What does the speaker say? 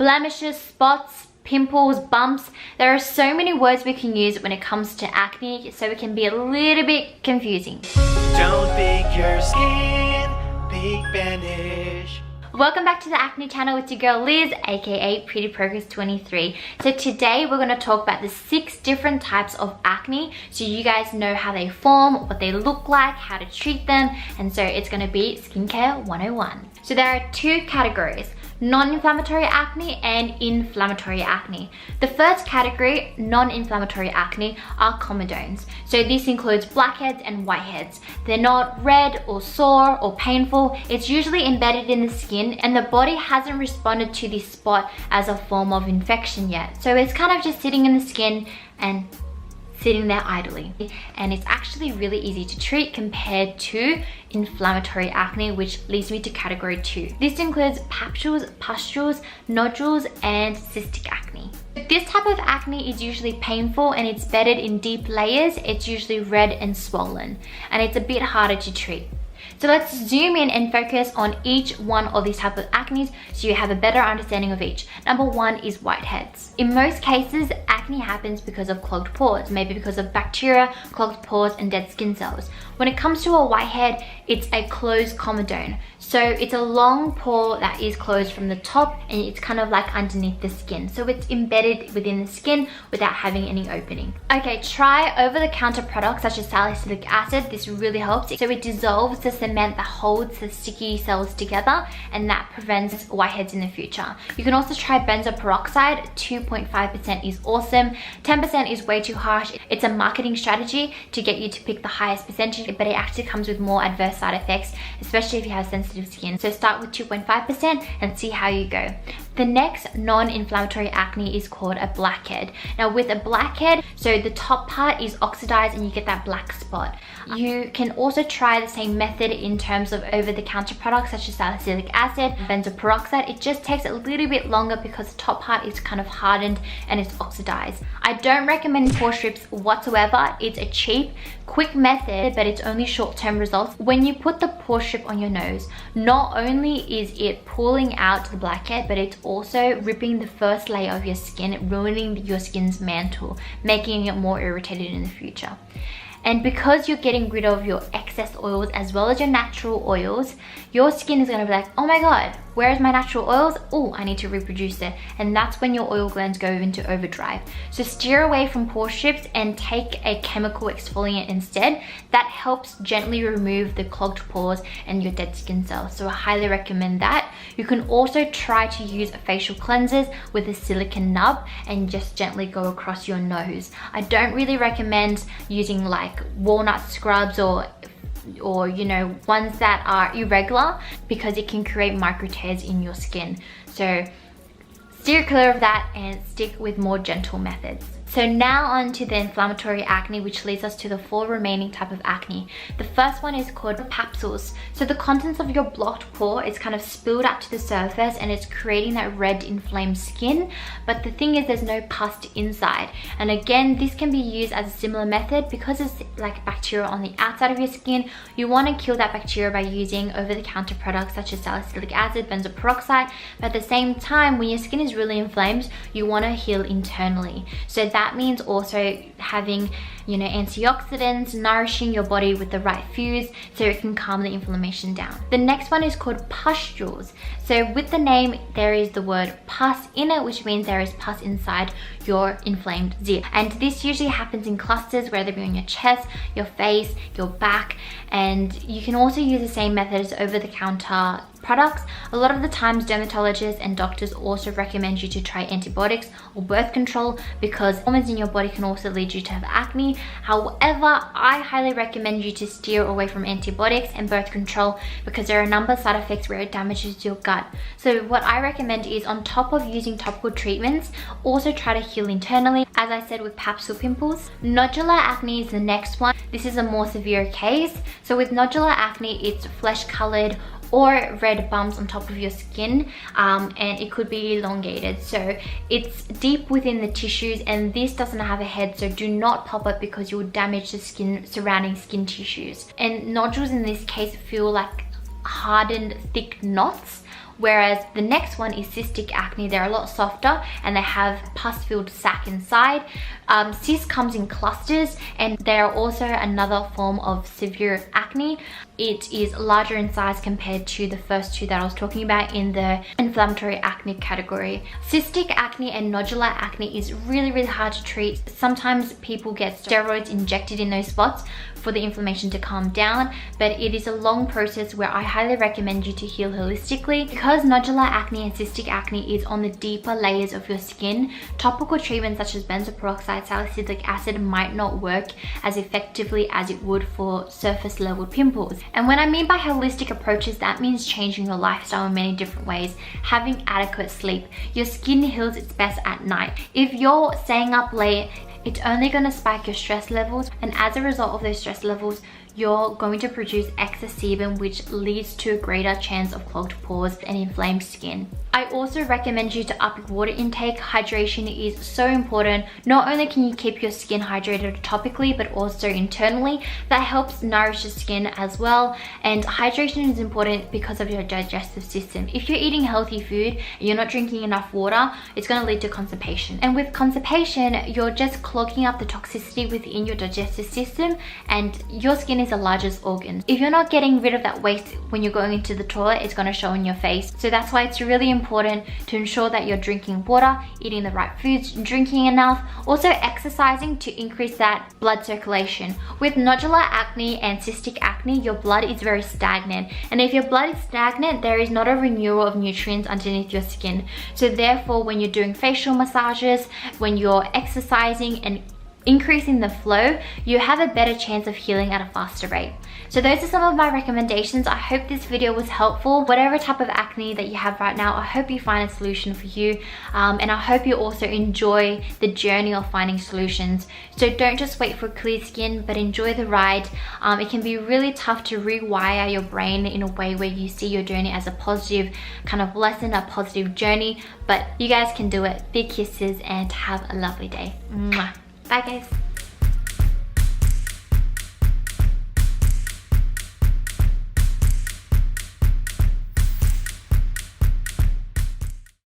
blemishes, spots, pimples, bumps. There are so many words we can use when it comes to acne, so it can be a little bit confusing. Don't think your skin big banish. Welcome back to the Acne channel with your girl Liz, aka Pretty Progress 23. So today we're going to talk about the 6 different types of acne, so you guys know how they form, what they look like, how to treat them, and so it's going to be skincare 101. So there are 2 categories: non-inflammatory acne and inflammatory acne. The first category, non-inflammatory acne, are comedones. So this includes blackheads and whiteheads. They're not red or sore or painful. It's usually embedded in the skin and the body hasn't responded to this spot as a form of infection yet. So it's kind of just sitting in the skin and sitting there idly, and it's actually really easy to treat compared to inflammatory acne, which leads me to category 2. This includes papules, pustules, nodules, and cystic acne. This type of acne is usually painful and it's bedded in deep layers. It's usually red and swollen, and it's a bit harder to treat. So let's zoom in and focus on each one of these type of acne so you have a better understanding of each. Number 1 is whiteheads. In most cases, acne happens because of clogged pores, maybe because of bacteria, clogged pores, and dead skin cells. When it comes to a whitehead, it's a closed comedone. So it's a long pore that is closed from the top and it's kind of like underneath the skin. So it's embedded within the skin without having any opening. Okay, try over-the-counter products such as salicylic acid. This really helps. So it dissolves the cement that holds the sticky cells together, and that prevents whiteheads in the future. You can also try benzoyl peroxide. 2.5% is awesome. 10% is way too harsh. It's a marketing strategy to get you to pick the highest percentage, but it actually comes with more adverse side effects, especially if you have sensitive skin. So start with 2.5% and see how you go. The next non-inflammatory acne is called a blackhead. Now with a blackhead, so the top part is oxidized and you get that black spot. You can also try the same method in terms of over-the-counter products such as salicylic acid, benzoyl peroxide. It just takes a little bit longer because the top part is kind of hardened and it's oxidized. I don't recommend pore strips whatsoever. It's a cheap, quick method, but it's only short-term results. When you put the pore strip on your nose, not only is it pulling out the blackhead, but it's also ripping the first layer of your skin, ruining your skin's mantle, making it more irritated in the future. And because you're getting rid of your excess oils as well as your natural oils, your skin is gonna be like, oh my god, where's my natural oils? Oh, I need to reproduce it. And that's when your oil glands go into overdrive. So steer away from pore strips and take a chemical exfoliant instead. That helps gently remove the clogged pores and your dead skin cells. So I highly recommend that. You can also try to use facial cleansers with a silicone nub and just gently go across your nose. I don't really recommend using like walnut scrubs or you know, ones that are irregular, because it can create micro tears in your skin. So steer clear of that and stick with more gentle methods. So now on to the inflammatory acne, which leads us to the 4 remaining type of acne. The first one is called papules. So the contents of your blocked pore is kind of spilled up to the surface and it's creating that red inflamed skin. But the thing is, there's no pus inside. And again, this can be used as a similar method because it's like bacteria on the outside of your skin. You want to kill that bacteria by using over-the-counter products such as salicylic acid, benzoyl peroxide. But at the same time, when your skin is really inflamed, you want to heal internally. So that means also having, you know, antioxidants, nourishing your body with the right foods so it can calm the inflammation down. The next one is called pustules. So with the name, there is the word pus in it, which means there is pus inside your inflamed zit. And this usually happens in clusters, whether it be on your chest, your face, your back. And you can also use the same method as over-the-counter products. A lot of the times dermatologists and doctors also recommend you to try antibiotics or birth control because hormones in your body can also lead you to have acne. However, I highly recommend you to steer away from antibiotics and birth control because there are a number of side effects where it damages your gut. So what I recommend is, on top of using topical treatments, also try to heal internally, as I said with papule pimples. Nodular acne is the next one. This is a more severe case. So with nodular acne, it's flesh colored or red bumps on top of your skin, and it could be elongated. So it's deep within the tissues, and this doesn't have a head, so do not pop it because you will damage the skin, surrounding skin tissues. And nodules in this case feel like hardened thick knots, whereas the next one is cystic acne. They're a lot softer and they have pus-filled sac inside. Cyst comes in clusters, and they are also another form of severe acne. It is larger in size compared to the first two that I was talking about in the inflammatory acne category. Cystic acne and nodular acne is really hard to treat. Sometimes people get steroids injected in those spots for the inflammation to calm down, but it is a long process where I highly recommend you to heal holistically. Because nodular acne and cystic acne is on the deeper layers of your skin, topical treatments such as benzoyl peroxide, salicylic acid might not work as effectively as it would for surface level pimples. And when I mean by holistic approaches, that means changing your lifestyle in many different ways. Having adequate sleep. Your skin heals its best at night. If you're staying up late, it's only going to spike your stress levels, and as a result of those stress levels, you're going to produce excess sebum, which leads to a greater chance of clogged pores and inflamed skin. I also recommend you to up your water intake. Hydration is so important. Not only can you keep your skin hydrated topically, but also internally. That helps nourish the skin as well. And hydration is important because of your digestive system. If you're eating healthy food and you're not drinking enough water, it's going to lead to constipation. And with constipation, you're just clogging up the toxicity within your digestive system, and your skin is the largest organ. If you're not getting rid of that waste when you're going into the toilet, it's going to show in your face. So that's why it's really important to ensure that you're drinking water, eating the right foods, drinking enough, also exercising to increase that blood circulation. With nodular acne and cystic acne, your blood is very stagnant, and if your blood is stagnant, there is not a renewal of nutrients underneath your skin. So therefore, when you're doing facial massages, when you're exercising and increasing the flow, you have a better chance of healing at a faster rate. So those are some of my recommendations. I hope this video was helpful. Whatever type of acne that you have right now, I hope you find a solution for you, and I hope you also enjoy the journey of finding solutions. So don't just wait for clear skin, but enjoy the ride. It can be really tough to rewire your brain in a way where you see your journey as a positive kind of lesson, a positive journey, but you guys can do it. Big kisses and have a lovely day. Mwah. Bye guys.